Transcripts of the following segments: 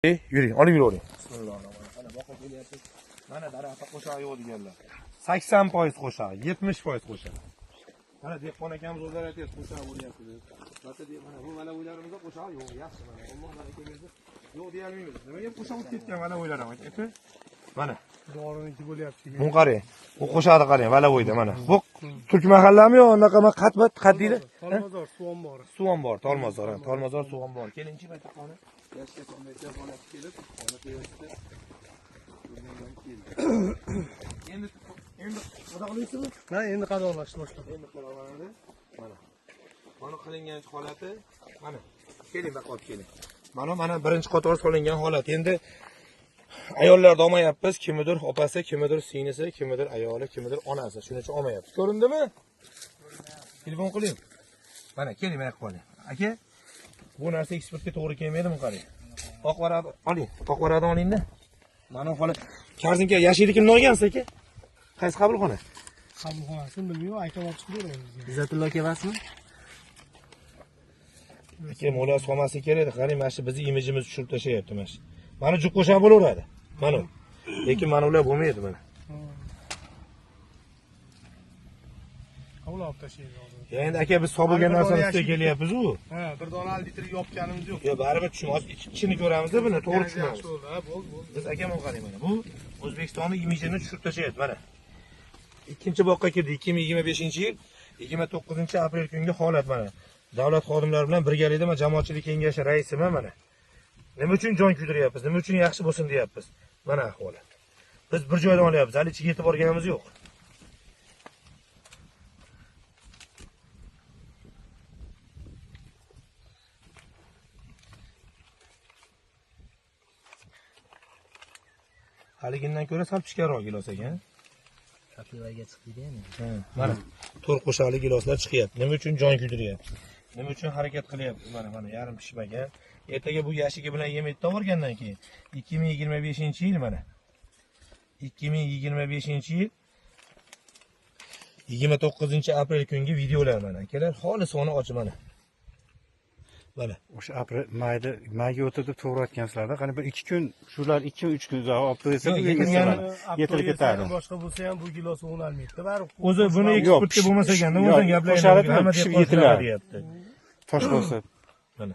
Yuring, olib yuravering. Bismillahirrohmanirrohim. Mana boqib kelyapsiz. Mana daraxtda qo'shaq yo'q deganlar. 80% qo'shaq, 70% qo'shaq. Mana dehqon akamiz o'zlari aytadi, qo'shaq bo'lyapti deb. Mana bu malavilarimizda qo'shaq yo'q, yaxshi mana. Alloh barakamizda yo'q deya olmaymiz. Nimaga qo'shaq olib ketgan malavilarim aka? Mana Doriniki bo'lyapti. buni qarang. Bu qo'shaqni qarang, Valavoyda mana. Bu Turk mahallami yo, unaqa qat deydi? Tolmazor, suv ombori. Suv ombor, Tolmazor, Tolmazor suv ombor. Kelinchi baytaqoni. Yashga solmaycha holat kelib, ona tegishdi. Endi xudo qilaysizmi? Ha, endi qadoqlashni boshladi. Endi qilaveradi. Mana. Mana qilingan holati mana. Keling baqib keling. Mana birinchi qator solingan holat. Endi ayollarni olmayapmiz. Kimdir opasi, kimdir singlisi, kimdir ayoli, kimdir onasi. Shuning uchun olmayapmiz. Ko'rindimi? Telefon qiling. Mana keling, mana qilib oling. Aka, bu narsa eksportga to'g'ri kelmaydimi qarang. Oq varaqni oling, oq varaqni oling-da. Mana holat. Karzinka yashilni kimdan olgansiz aka? Qaysi qabulxona? Qabulxonasini bilmayman, aytib olib chiqib beramiz. Izzatullo aka emasmi? Aka, mo'la solmasi kerak edi. Qarang, mana shu bizning imijimizni tushirib tashlayapti mana shu. Mana juk qo'shaq bo'laveradi. Mana. Lekin mana ular bo'lmaydi mana. Qabul olib tashlaymiz hozir. Endi aka biz so'bilgan narsani ustiga kelyapmiz-ku. Ha, bir dona litr yopganimiz yo'q. Yo, baribir tushunamiz. Ichini ko'ramiz-da buni, to'g'ri tushunamiz. Yaxshi bo'ldi, ha, bo'ldi. Biz akam qarang mana. Bu O'zbekistonning imijini tushirib tashlayapti mana. Ikkinchi boqqa kirdi 2025-yil 29-aprel kungi holat mana. Davlat xodimlari bilan birgalikda men jamoatchilik kengashi raisiman mana. Nima uchun jon kuydiryapmiz? Nima uchun yaxshi bo'lsin deyapmiz? Mana ahvolat. Biz bir joydan olyapmiz, hali ichiga yetib borganimiz yo'q. Haligindan ko'ra sal pishganroq gilos ekan. Kapilarga chiqdi endi. Mana to'rt qo'shaqli giloslar chiqyapti. Nima uchun jon kuydiryapti? Nima uchun harakat qilyapti? Mana yarim pishmagan. Ertaga bu yashigi bilan yem yetavergandan keyin 2025-yil mana. 2025-yil 29-aprel kungi videolar mana. Akalar, xolis soni ochib mana. Mana. O'sha aprel mayga o'tib to'g'ratgansizlarda, qani bir 2 kun, shular 2-3 kun olib qo'ysa, yetilib ketadi. Boshqa bo'lsa ham bu gilos o'nalmaydi. Baribir O'zi buni eksportga bo'lmasa ekanda, o'zing gaplashadi, hamma deyapti. Tosh bo'lsa. Mana.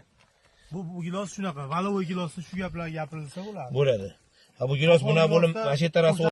bu gilos shunaqa, valovoy gilosda shu gaplar gapirilsa bo'ladi. Bo'ladi. Ha, bu gilos buna bo'lib, mana shu tarafga